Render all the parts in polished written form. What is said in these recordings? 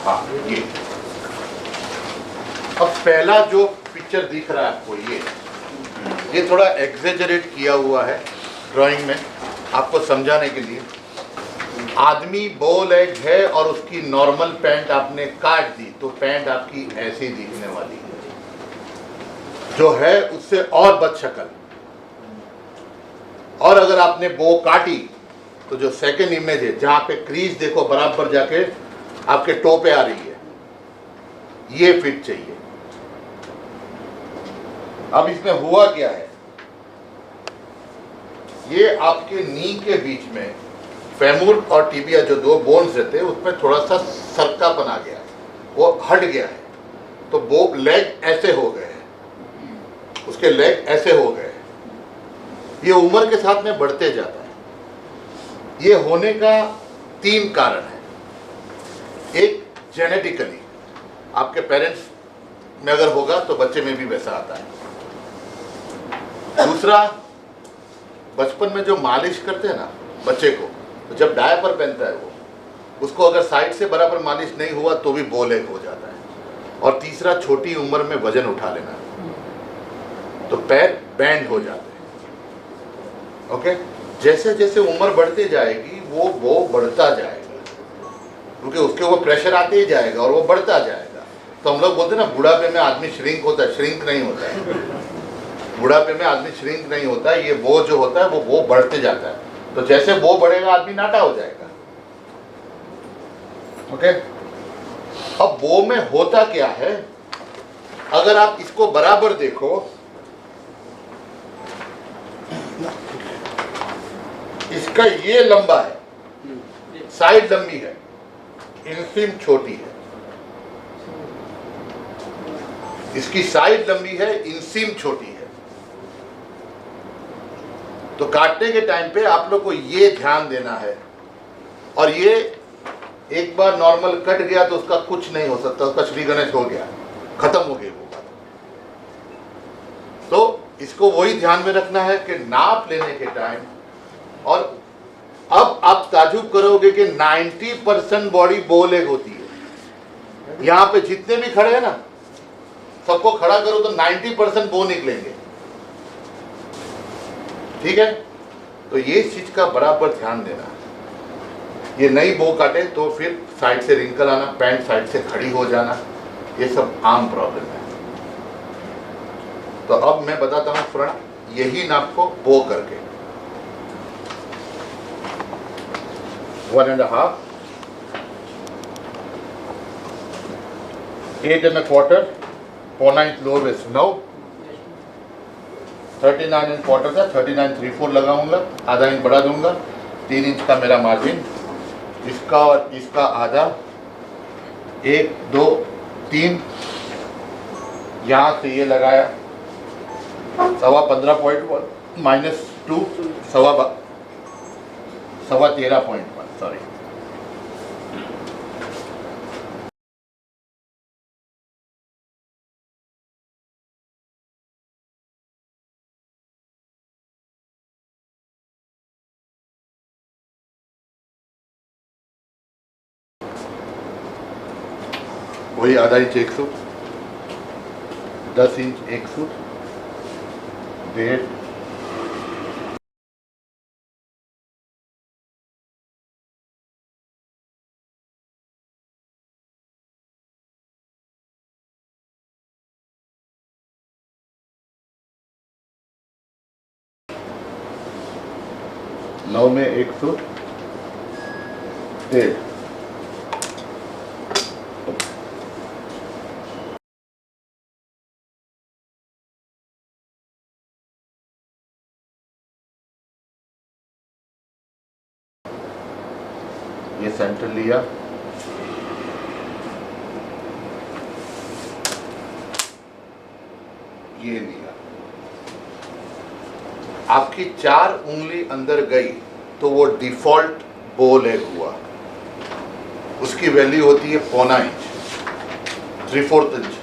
हाँ ये अब पहला जो पिक्चर दिख रहा है आपको, ये थोड़ा एग्जेजरेट किया हुआ है ड्राइंग में आपको समझाने के लिए। आदमी बो लेग है और उसकी नॉर्मल पैंट आपने काट दी तो पैंट आपकी ऐसी दिखने वाली है, जो है उससे और बदशक्ल। और अगर आपने बो काटी तो जो सेकंड इमेज है जहां पे क्रीज देखो बराबर जाके आपके टो पे आ रही है, ये फिट चाहिए। अब इसमें हुआ क्या है, ये आपके नी के बीच में फेमूर और टिबिया जो दो बोन्स रहते हैं उसमें थोड़ा सा सरकापन आ गया है, वो हट गया है, तो वो लेग ऐसे हो गए हैं, उसके लेग ऐसे हो गए हैं। ये उम्र के साथ में बढ़ते जाता है। ये होने का 3 कारण है। एक जेनेटिकली आपके पेरेंट्स में अगर होगा तो बच्चे में भी वैसा आता है। दूसरा, बचपन में जो मालिश करते हैं ना बच्चे को, तो जब डायपर पहनता है वो, उसको अगर साइड से बराबर मालिश नहीं हुआ तो भी बो लेग हो जाता है। और तीसरा, छोटी उम्र में वजन उठा लेना तो पैर बैंड हो जाते हैं। ओके, जैसे जैसे उम्र बढ़ती जाएगी वो बढ़ता जाएगा, क्योंकि उसके ऊपर प्रेशर आते ही जाएगा और वो बढ़ता जाएगा। तो हम लोग बोलते हैं ना बुढ़ापे में आदमी श्रिंक होता है, श्रिंक नहीं होता है। बुढ़ापे में आदमी श्रिंक नहीं होता है, ये वो जो होता है वो बढ़ते जाता है। तो जैसे वो बढ़ेगा आदमी नाटा हो जाएगा। ओके, अब वो में होता क्या है, अगर आप इसको बराबर देखो, इसका ये लंबा है, साइड लंबी है, इंसीम छोटी है। इसकी साइड लंबी है, इंसीम छोटी है। तो काटने के टाइम पे आप लोग को ये ध्यान देना है। और ये एक बार नॉर्मल कट गया तो उसका कुछ नहीं हो सकता, उसका श्री गणेश हो गया, खत्म हो गई वो बात। तो इसको वही ध्यान में रखना है कि नाप लेने के टाइम, और अब आप ताजुब करोगे कि 90% बॉडी बो लेग होती है। यहां पे जितने भी खड़े हैं ना, सबको खड़ा करो तो 90% बो निकलेंगे। ठीक है, तो ये चीज का बराबर ध्यान देना। ये नई बो काटे तो फिर साइड से रिंकल आना, पैंट साइड से खड़ी हो जाना, ये सब आम प्रॉब्लम है। तो अब मैं बताता हूं फ्रंट, यही नाप को बो करके 1.5, 8 1/4, 4/9 लोअर वेस्ट 9, 39 1/4 था, 39 3/4 लगाऊंगा, आधा इंच बढ़ा दूंगा। 3 इंच का मेरा मार्जिन, इसका और इसका आधा, 1 2 3, यहाँ से ये लगाया 15.1 -2 13.1, सॉरी। वही आधा इंच एक सूट, 10 इंच एक सूट, 1.5, नौ में एक सूट, 1.5, ये सेंटर लिया, ये लिया। आपकी 4 उंगली अंदर गई तो वो डिफॉल्ट बो लेग हुआ। उसकी वैल्यू होती है 0.25 inch, 3/4 inch.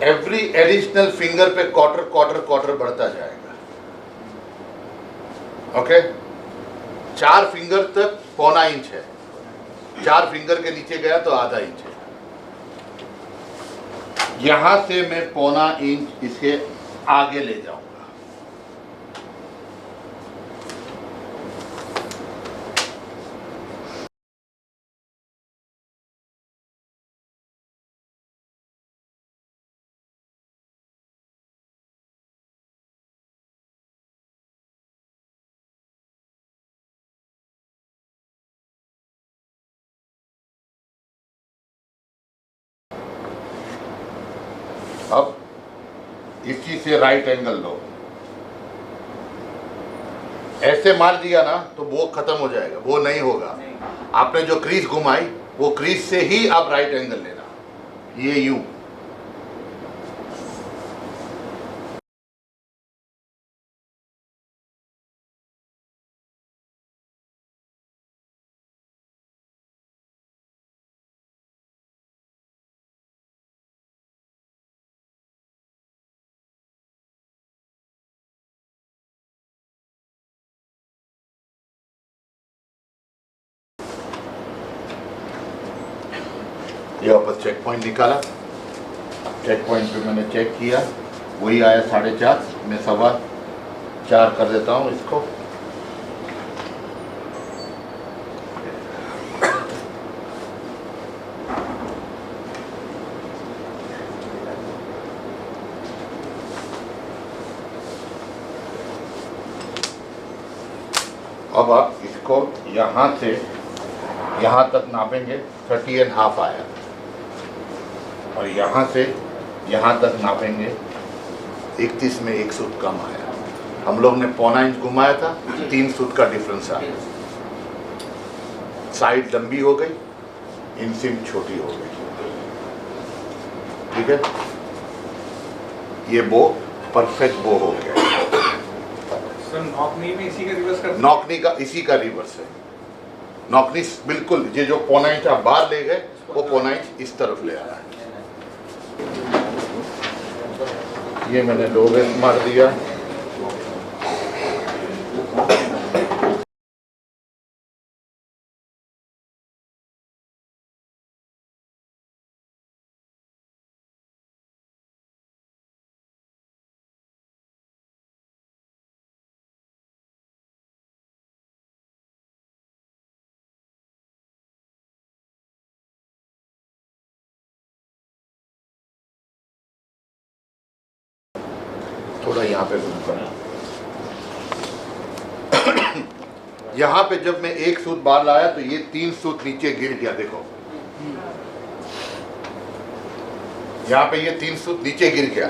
Every additional finger पे क्वार्टर बढ़ता जाएगा। ओके, 4 फिंगर तक 0.25 इंच है, 4 फिंगर के नीचे गया तो आधा इंच है। यहां से मैं पौना इंच इसके आगे ले जाऊंगा। अब इसी से राइट एंगल लो, ऐसे मार दिया ना तो वो खत्म हो जाएगा, वो नहीं होगा। आपने जो क्रीज घुमाई वो क्रीज से ही आप राइट एंगल लेना, ये यूं। ये वापस चेक पॉइंट निकाला, चेक पॉइंट पे मैंने चेक किया, वही आया 4.5, मैं 4.25 कर देता हूँ इसको। अब आप इसको यहाँ से यहाँ तक नापेंगे, 30.5 आया, और यहाँ से यहाँ तक नापेंगे, 31 में 1 सूत कम आया। हम लोग ने पौना इंच घुमाया था, 3 सूत का डिफरेंस आया। साइड लंबी हो गई, इंसिम छोटी हो गई, ठीक है। ये बो परफेक्ट बो हो गया। नॉकनी में इसी का रिवर्स कर, नॉकनी का इसी का रिवर्स है। नॉकनी बिल्कुल ये जो पौना इंच आप बाहर ले गए वो पौना इंच इस तरफ ले आया है। ये मैंने लो रेस्ट मार दिया। थोड़ा यहाँ पे घूम कर, यहाँ पे जब मैं 1 सूत बाहर लाया तो ये 3 सूत नीचे गिर गया। देखो यहाँ पे ये 3 सूत नीचे गिर गया,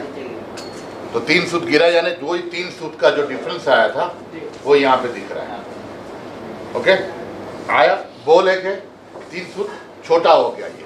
तो 3 सूत गिरा, यानी जो 3 सूत का जो डिफरेंस आया था वो यहाँ पे दिख रहा है। ओके, आया बोल है कि 3 सूत छोटा हो गया ये।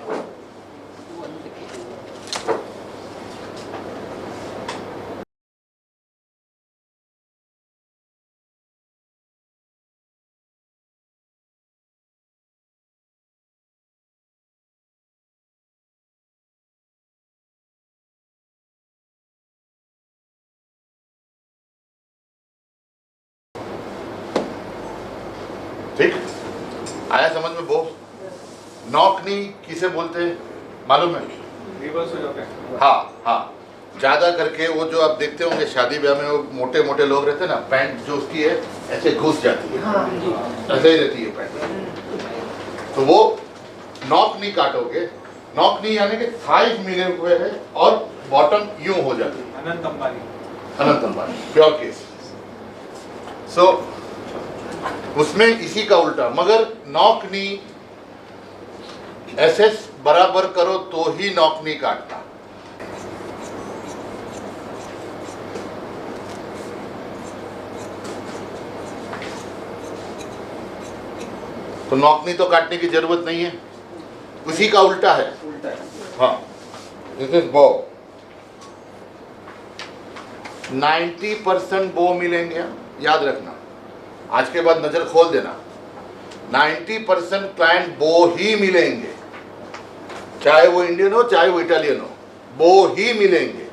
ठीक आया समझ में? वो नॉकनी किसे बोलते हैं मालूम है? रिवर्स हो जाता है। हाँ हाँ, ज्यादा करके वो जो आप देखते होंगे शादी ब्याह में, वो मोटे मोटे लोग रहते हैं ना, पैंट जो उसकी है ऐसे घुस जाती है, ऐसे ही रहती है पैंट। तो वो नॉकनी काटोगे, नॉकनी यानी कि थाइज मिले हुए है और बॉटम यूं हो जाती है। Anant Ambani, Anant Ambani pure case. सो उसमें इसी का उल्टा, मगर नॉकनी एसएस बराबर करो तो ही नॉकनी काटना। तो नॉकनी तो काटने की जरूरत नहीं है, उसी का उल्टा है। हाँ, दिस इज बो। 90% बो मिलेंगे, याद रखना, आज के बाद नजर खोल देना। 90% क्लाइंट बो ही मिलेंगे, चाहे वो इंडियन हो चाहे वो इटालियन हो, बो ही मिलेंगे।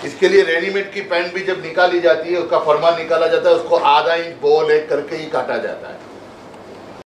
इसके लिए रेडीमेड की पैंट भी जब निकाली जाती है, उसका फरमान निकाला जाता है, उसको आधा इंच बो ले करके ही काटा जाता है।